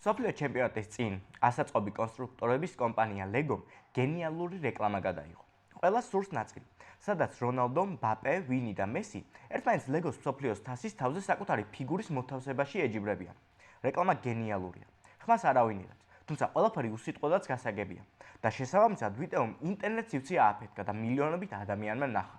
მსოფლიო ჩემპიონატის წინ ასაწყობი კონსტრუქტორების კომპანია LEGO გენიალური რეკლამა გადაიღო. ყველა სურს ნაწილი, სადაც რონალდო, მბაპე, ვინი და მესი ერთმანეთს LEGO-ს მსოფლიოს თასის თავზე საკუთარი ფიგურის მოთავსებაში ეჯიბრებიან. რეკლამა გენიალურია. ხმას არავინ იღებს, თუმცა ყველაფერი უსიტყვოდაც გასაგებია და შესაბამისად ვიდეომ ინტერნეტ სივრცე ააფეთქა და მილიონობით ადამიანმა ნახა.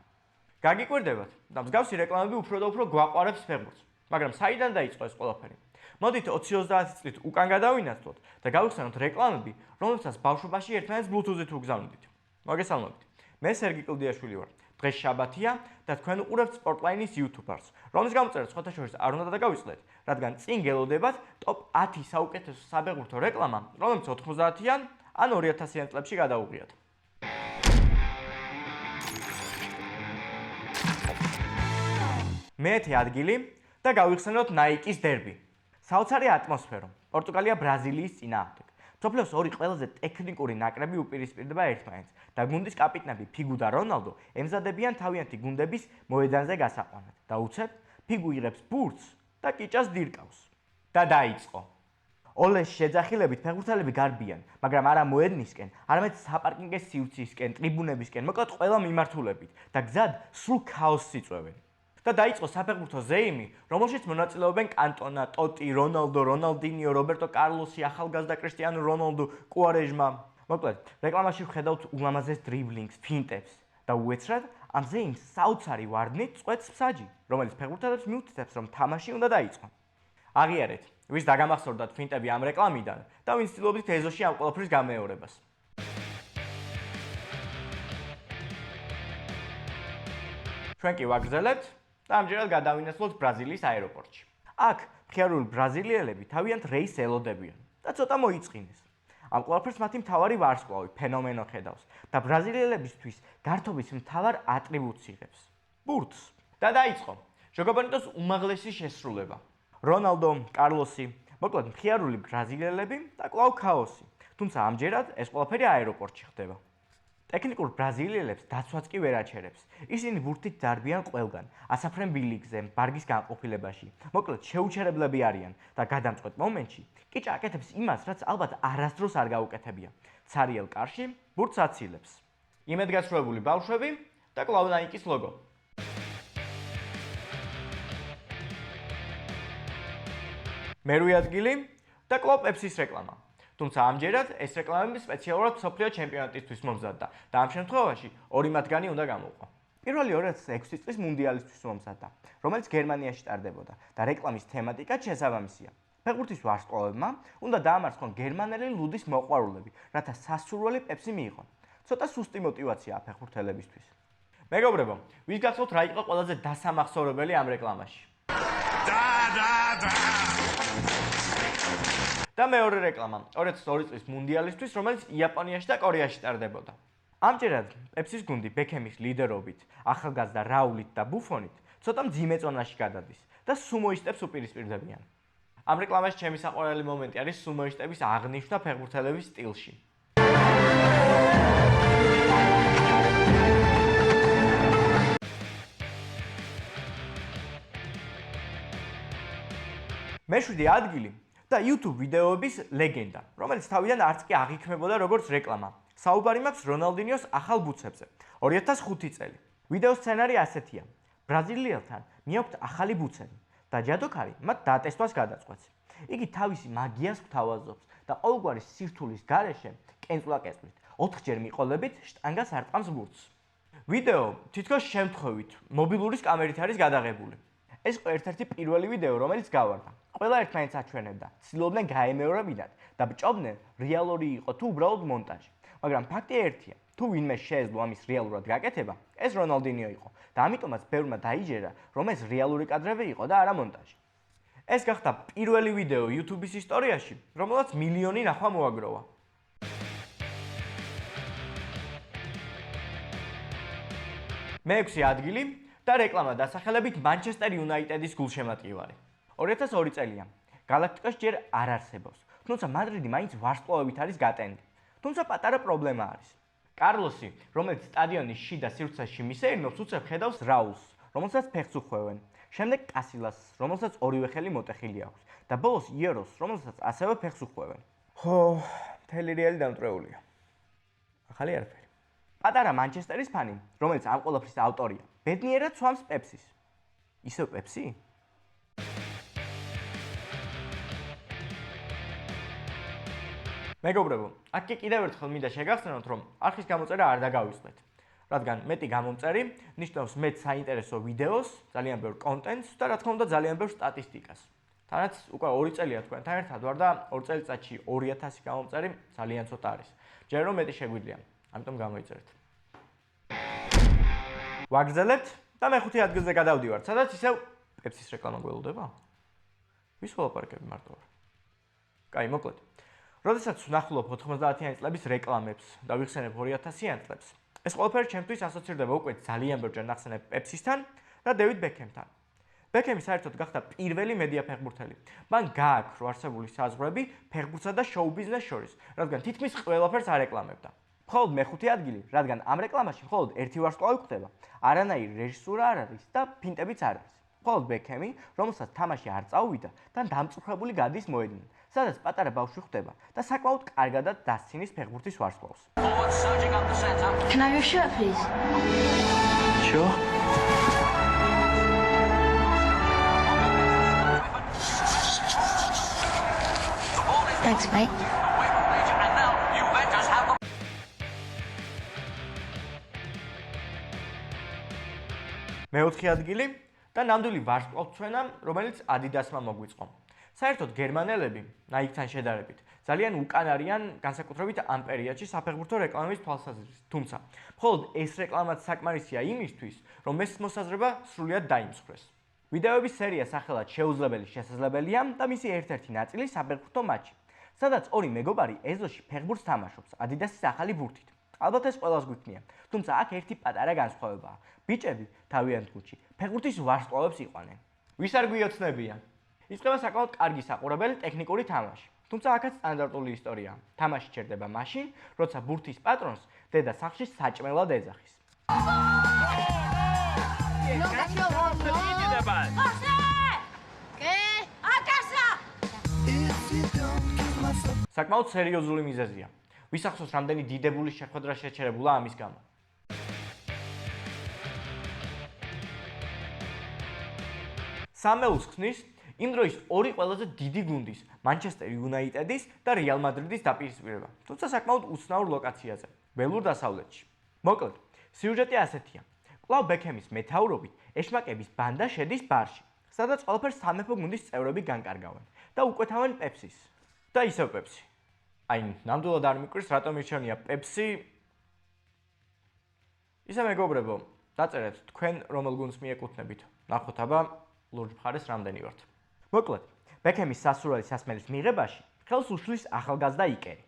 გაგიკვირდებათ და მსგავსი რეკლამები უფრო და უფრო გვაყვარებს ფეხბურთს, მაგრამ საიდან დაიწყო ეს ყველაფერი? მოდით 20-30 წლით უკან გადავინაცვლოთ და გავიხსენოთ რეკლამები, რომლებსაც ბავშვობაში ერთმანეთს Bluetooth-ით უგზავნდით. მოგესალმებით. მე სერგი კლდიაშვილი ვარ. დღეს შაბათია და თქვენ უყურებთ Sportline-ის YouTube-ს, რომლის გამოწერას სხვათა შორის არ უნდა დაგავიწყდეთ, რადგან წინ გელოდებათ top 10 საუკეთესო საფეხბურთო რეკლამა, რომელიც 90-იან ან 2000-იან წლებში გადაუღიათ. მეათე ადგილი და გავიხსენოთ Nike-ის დერბი. საოცარი ატმოსფერო. პორტუგალია ბრაზილიის წინააღმდეგ. მსოფლიოს ორი ყველაზე ტექნიკური ნაკრები უპირისპირდება ერთმანეთს და გუნდის კაპიტნები ფიგუ და რონალდო ემზადებიან თავიანთი გუნდების მოედანზე გასაყვანად და უცებ ფიგუ იღებს ბურთს და კიჭას დირკავს. და დაიწყო. ოლეს შეძახილებით ფეხბურთელები გარბიან, მაგრამ არა მოედნისკენ, არამედ საპარკინგის სივრცისკენ, ტრიბუნებისკენ, მოკლედ ყველა მიმართულებით და გზად სრულ ქაოსს იწვევენ. და დაიწყო საფეხბურთო ზეიმი, რომელშიც მონაწილეობენ კანტონა, ტოტი, რონალდო, რონალდინიო, რობერტო კარლოსი, ახალგაზრდა კრისტიანო რონალდო, კუარეჟმა. მოკლედ, რეკლამაში ვხედავთ ულამაზეს დრიბლინგს, ფინტებს და უეცრად ამ ზეიმს საოცარი ვარდნით წყვეტს მსაჯი, რომელიც ფეხბურთელებს მიუთითებს, რომ თამაში უნდა დაიწყონ. აღიარეთ, ვის დაგამახსოვრდათ ფინტები ამ რეკლამიდან და ვინ ცდილობთ ეზოში ამ ყველაფრის გამეორებას. ჩვენ კი ვაგრძელებთ და ამჯერად გადავინაცვლოთ ბრაზილიის აეროპორტში. აქ მხიარული ბრაზილიელები თავიანთ რეისს ელოდებიან და ცოტა მოიწყინეს. ამ ყველაფერს მათი მთავარი ვარსკვლავი ფენომენო ხედავს და ბრაზილიელებისთვის გართობის მთავარ ატრიბუტს იღებს ბურთს. და დაიწყო ჟოგობანიტოს უმაღლესი შესრულება. რონალდო, კარლოსი, მოკლედ მხიარული ბრაზილიელები და კვლავ ქაოსი. თუმცა ამჯერად ეს ყველაფერი აეროპორტში ხდება. ტექნიკურ ბრაზილიელებს დაცვაც კი ვერ აჩერებს. ისინი ბურთით დარბიან ყველგან, ასაფრენ ბილიკზე, ბარგის განყოფილებაში. მოკლედ შეუჩერებლები არიან და გადამწყვეტ მომენტში კიჭა აკეთებს იმას, რაც ალბათ არასდროს არ გაუკეთებია. ცარიელ კარში ბურთს აცილებს. იმედგაცრუებული ბავშვები და კვლავ Nike-ის ლოგო. მერვე ადგილი და კვლავ Pepsi-ის რეკლამა. თუმცა ამჯერად ეს რეკლამები სპეციალურად მსოფლიო ჩემპიონატისთვის მომზადდა და ამ შემთხვევაში ორი მათგანი უნდა გამოვყო. პირველი 2006 წლის მუნდიალისთვის მომზადდა, რომელიც გერმანიაში ტარდებოდა და რეკლამის თემატიკაც შესაბამისია. ფეხბურთის ვარსკვლავებმა უნდა დაამარცხონ გერმანელი ლუდის მოყვარულები, რათა სასურველი Pepsi მიიღონ. ცოტა სუსტი მოტივაციაა ფეხბურთელებისთვის. მეგობრებო, ვის გახსოვთ რა იყო ყველაზე დასამახსოვრებელი ამ რეკლამაში? და მეორე რეკლამა 2002 წლის მუნდიალისთვის, რომელიც იაპონიაში და კორეაში ტარდებოდა. ამჯერად Pepsi-ის გუნდი ბექემის ლიდერობით, ახალგაზრდა რაულით და ბუფონით ცოტა მძიმე ზონაში გადადის და სუმოისტებს უპირისპირდებიან. ამ რეკლამაში ჩემი საყვარელი მომენტი არის სუმოისტების აღნიშვნა ფეხბურთელების სტილში. მეშვიდე ადგილი და YouTube ვიდეოების ლეგენდა, რომელიც თავიდან არც კი აღიქმებოდა როგორც რეკლამა. საუბარი მაქვს რონალდინიოს ახალ ბუცებზე. 2005 წელი. ვიდეოს სცენარი ასეთია. ბრაზილიელთან მიაქვთ ახალი ბუცები და ჯადოქარი მათ დატესვას გადაწყვეტს. იგი თავისი მაგიას გვთავაზობს და ყოველგვარი სირთულის გარეშე კენწვლა-კენწვლით 4-ჯერ მიყოლებით შტანგას არტყამს ბურთს. ვიდეო თითქოს შემთხვევით მობილურის კამერით არის გადაღებული. ეს იყო ერთ-ერთი პირველი ვიდეო, რომელიც გავარდა. ყველა ერთმანეთს აჩვენებდა, ცდილობდნენ გაემეორებინათ და ბჭობდნენ რეალური იყო თუ უბრალოდ მონტაჟი. მაგრამ ფაქტი ერთია, თუ ვინმე შეეძლო ამის რეალურად გაკეთება, ეს რონალდინიო იყო და ამიტომაც ბევრმა დაიჯერა, რომ ეს რეალური კადრები იყო და არა მონტაჟი. ეს გახდა პირველი ვიდეო YouTube-ის ისტორიაში, რომელსაც მილიონი ნახვა მოაგროვა. მეექვსე ადგილი და რეკლამა დასახელებით Manchester United-ის გულშემატკივარი. 2002 წელია. გალაქტიკოს ჯერ არ არსებობს, თუმცა მადრიდი მაინც ვარსკვლავებით არის გატენდი. თუმცა პატარა პრობლემა არის. კარლოსი, რომელიც სტადიონის შიდა სივრცეში მისეირნობს, უცებ ხედავს რაულს, რომელსაც ფეხს უხვევენ. შემდეგ კასილას, რომელსაც ორივე ხელი მოტეხილი აქვს და ბოლოს იეროს, რომელსაც ასევე ფეხს უხვევენ. ხო, მთელი რეალი დამტრეულია. ახალი არაფერი. პატარა მანჩესტერის ფანი, რომელიც ამ ყველაფრის ავტორია, ბედნიერად სვამს პეპსის. ისევ პეპსი? მეგობრებო, აქ კი კიდევ ერთხელ მინდა შეგახსენოთ, რომ არხის გამოწერა არ დაგავიწყდეთ. რადგან მეტი გამომწერი ნიშნავს მეტ საინტერესო ვიდეოს, ძალიან ბევრ კონტენტს და რა თქმა უნდა ძალიან ბევრ სტატისტიკას. თანაც უკვე 2 წელია თქვენთან ერთად ვარ და 2 წელიწადში 2000 გამომწერი ძალიან ცოტა არის. ჯერ რომ მეტი შეგვიძლია, ამიტომ გამოიწერეთ. ვაგრძელებთ და მეხუთე ადგილზე გადავდივართ, სადაც ისევ პეპსის რეკლამა გველოდება? ვის ველაპარაკები მარტო ვარ? კაი, მოკლედ. როდესაც ვნახულობ 90-იანი წლების რეკლამებს და ვიხსენებ 2000-იან წლებს, ეს ყველაფერი ჩემთვის ასოცირდება უკვე ძალიან ბევრჯერ ნახსენებ პეპსისთან და დევიდ ბექემთან. ბექემი საერთოდ გახდა პირველი მედია ფეხბურთელი. მან გააქრო არსებული საზღვრები ფეხბურთსა და შოუ-ბიზნესს შორის, რადგან თითქმის ყველაფერს არეკლამებდა. მხოლოდ მეხუთე ადგილი, რადგან ამ რეკლამაში მხოლოდ ერთი ვარსკვლავი გვხვდება, არანაირი რეჟისურა არ არის და ფინტებიც არ არის. მხოლოდ ბექემი, რომელსაც თამაში არ წაუვიდა და დამწუხრებული გადის მოედნიდან, სადაც პატარა ბავშვი ხვდება და საკმაოდ კარგადაც დასცინის ფეხბურთის ვარსკვლავს. Can I have your shirt, please? Sure. Thanks, mate. მეოთხე ადგილი და ნამდვილი ვარსკვლავთმცვენა, რომელიც Adidas-მა მოგვიწყო. საერთოდ გერმანელები, Nike-თან შედარებით, ძალიან უკან არიან განსაკუთრებით ამ პერიოდში საფეხბურთო რეკლამების თვალსაზრისით. თუმცა, მხოლოდ ეს რეკლამაც საკმარისია იმისთვის, რომ ეს მოსაზრება სრულად დაიმსხვრეს. ვიდეოების სერია სახელად შეუძლებელი შესაძლებელია და მისი ერთ-ერთი ნაწილი საფეხბურთო მატჩი, სადაც ორი მეგობარი ეზოში ფეხბურთს თამაშობს Adidas-ის ახალი ბურთით. ალბათ ეს ყველას გვიქნია, თუმცა აქ ერთი პატარა განსხვავებაა. ბიჭები თავიანთ გუნდში ფეხბურთის ვარსკვლავებს იყვანენ. ვის არ გვიოცნებია? იწყება საკმაოდ კარგი საყურებელი ტექნიკური თამაში. თუმცა აქაც სტანდარტული ისტორიაა. თამაში ჩერდება მაშინ, როცა ბურთის პატრონს დედა სახლში საჭმელად ეძახის. საკმაოდ სერიოზული მიზეზია. ვისახსოვს რამდენი დიდებული შეხვედრა შეჩერებულა ამის გამო. სამეულს ხსნის იმ დროის ორი ყველაზე დიდი გუნდის, Manchester United-ის და Real Madrid-ის დაპირისპირება, თუმცა საკმაოდ უცნაურ ლოკაციაზე, ველურ დასავლეთში. მოკლედ, სიუჟეტი ასეთია. კვლავ ბექემის მეთაურობით ეშმაკების ბანდა შედის ბარში, სადაც ყველაფერს სამეფო გუნდის წევრები განკარგავენ და უკვეთავენ პეპსის. და ისევ პეპსი. აი, ნამდვილად არ მიკვირს, რატომ ირჩევნია პეპსი. ისე მეგობრებო, დაწერეთ თქვენ რომელ გუნდს მიეკუთვნებით. ნახოთ აბა ლურჯ მხარეს რამდენი ვართ. მოკლედ, ბექემის სასურველი სასმელის მიღებაში ხელს უშლის ახალგაზრდა იკერი.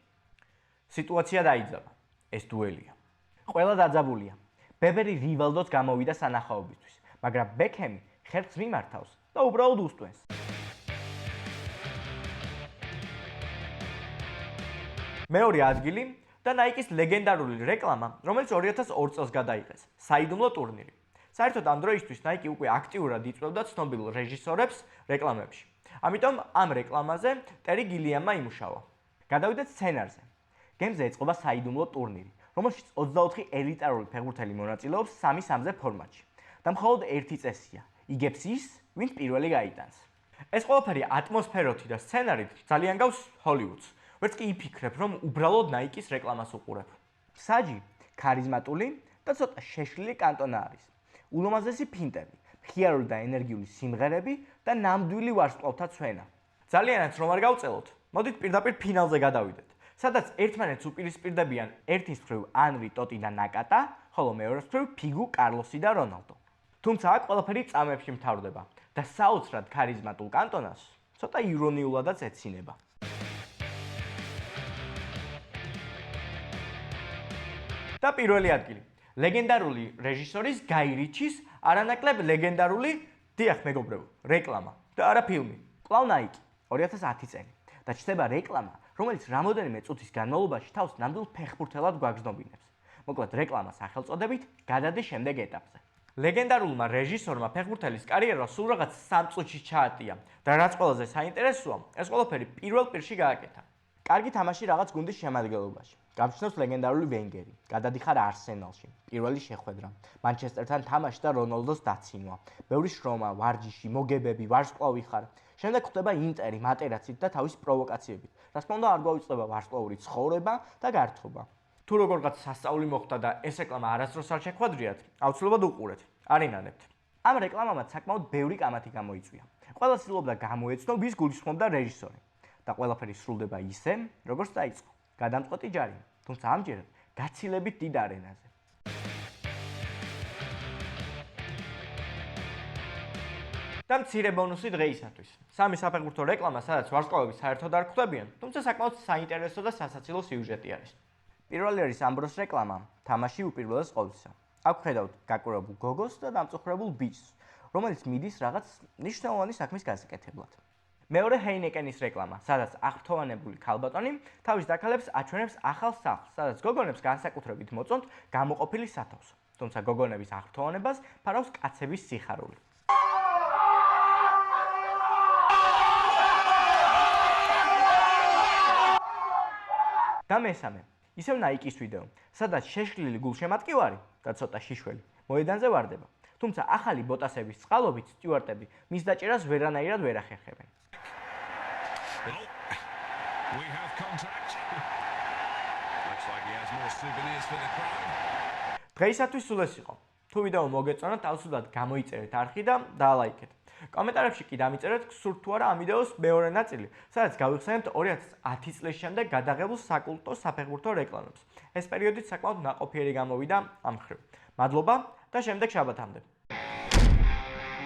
სიტუაცია დაიძაბა. ეს დუელია. ყველა დაძაბულია. ბებერი რივალდოც გამოვიდა სანახაობისთვის, მაგრამ ბექემი ხერხს მიმართავს და უბრალოდ უსტვენს. მეორე ადგილი და Nike-ის ლეგენდარული რეკლამა, რომელიც 2002 წელს გადაიღეს, საიდუმლო ტურნირი. საერთოდ ამ დროისთვის Nike უკვე აქტიურად იწვევდა ცნობილ რეჟისორებს რეკლამებში. ამიტომ ამ რეკლამაზე ტერი გილიამმა იმუშავა. გადავიდეთ სცენარზე. გემზე ეწყობა საიდუმლო ტურნირი, რომელშიც 24 ელიტარული ფეხბურთელი მონაწილეობს 3-3 ფორმატში. და მხოლოდ ერთი წესია: იგებს ის, ვინც პირველი გაიტანს. ეს ყველაფერი ატმოსფეროთი და სცენარით ძალიან გავს ჰოლივუდს. ვერც კი იფიქრებ, რომ უბრალოდ Nike-ის რეკლამას უყურებ. საჯი, ქარიზმატული და ცოტა შეშლილი კანტონა არის. ულამაზესი ფინტები, მხიარული და ენერგიული სიმღერები და ნამდვილი ვარსკვლავთა ცვენა. ძალიანაც რომ არ გავწელოთ, მოდით პირდაპირ ფინალზე გადავიდეთ, სადაც ერთმანეთს უპირისპირდებიან ერთის მხრივ ანრი, ტოტი და ნაკატა, ხოლო მეორეს მხრივ ფიგუ, კარლოსი და რონალდო. თუმცა აქ ყველაფერი წამებში მთავრდება და საოცრად ქარიზმატულ კანტონას ცოტა ირონიულადაც ეცინება. და პირველი ადგილი. ლეგენდარული რეჟისორის გაი რიჩის არანაკლებ ლეგენდარული, დიახ მეგობრებო, რეკლამა და არა ფილმი. კვლავ Nike 2010 წელი და ჩნდება რეკლამა, რომელიც რამოდენიმე წუთის განმავლობაში თავს ნამდვილ ფეხბურთელად გვაგზნობინებს. მოკლედ რეკლამა სახელწოდებით გადადის შემდეგ ეტაპზე. ლეგენდარულმა რეჟისორმა ფეხბურთელის კარიერა სულ რაღაც 3 წუთში ჩაატია და რაც ყველაზე საინტერესოა, ეს ყველაფერი პირველ პირში გააკეთა. კარგი თამაში რაღაც გუნდის შემადგენლობაში. გამჩნევს ლეგენდარული ვენგერი, გადადიხარ არსენალში, პირველი შეხვედრა, მანჩესტერთან თამაში და რონალდოს დაცინვა, ბევრი შრომა, ვარჯიში, მოგებები, ვარსკვლავი ხარ. შემდეგ ხდება ინტერი, მატერაცით და თავის პროვოკაციებით. რა თქმა უნდა, არ გვაუწყდება ვარსკვლავური ცხოვრება და გართობა. თუ როგორღაც სასწაული მოხდა და ეს რეკლამა არასდროს არ შეხვედრიათ, აუცილებლად უყურეთ, არ ინანებთ. ამ რეკლამამაც საკმაოდ ბევრი კამათი გამოიწვია. ყველა ცდილობდა გამოეცნო, ვის გულისხმობდა რეჟისორი. და ყველაფერი სრულდება ისე, როგორც დაიწყო. გადამწყვეტი ჯარი, თუმცა ამჯერად გაცილებით დიდ არენაზე. და მცირე ბონუსი დღეისათვის. სამი საფეხბურთო რეკლამა, სადაც ვარსკვლავები საერთოდ არ ხვდებიან, თუმცა საკმაოდ საინტერესო და სასაცილო სიუჟეტი არის. პირველი არის ამბროს რეკლამა, თამაში უპირველეს ყოვლისა. აქ ხედავთ გაკურებულ გოგოს და დამწუხრებულ ბიჭს, რომელიც მიდის რაღაც მნიშვნელოვანი საქმის გასაკეთებლად. მეორე ჰეინეკენის რეკლამა, სადაც აღფრთოვანებული ქალბატონი თავის დაქალებს აჩვენებს ახალ სახლს, სადაც გოგონებს განსაკუთრებით მოწონთ გამოყოფილი სათავსო. თუმცა გოგონების აღფრთოვანებას ფარავს კაცების სიხარული. და მესამე, ისევ Nike-ის ვიდეო, სადაც შეშლილი გულშემატკივარი და ცოტა შიშველი მოედანზე ვარდება. თუმცა ახალი ბოტასების წყალობით სტიუარტები მის დაჭერას ვერანაირად ვერ ახერხებენ. We have contact. Looks like he has more souvenirs for the crowd. დღეისათვის სულ ეს იყო. თუ ვიდეო მოგეწონა, თავისუფლად გამოიწერეთ არხი და დაალაიქეთ. კომენტარებში კი დამიწერეთ, გსურთ თუ არა ამ ვიდეოს მეორე ნაწილი, სადაც გავიხსენებთ 2010 წლის შემდეგ გადაღებულ საკულტო საფეხბურთო რეკლამებს. ეს პერიოდიც საკმაოდ ნაყოფიერი გამოვიდა ამ მხრივ. მადლობა და შემდეგ შაბათამდე.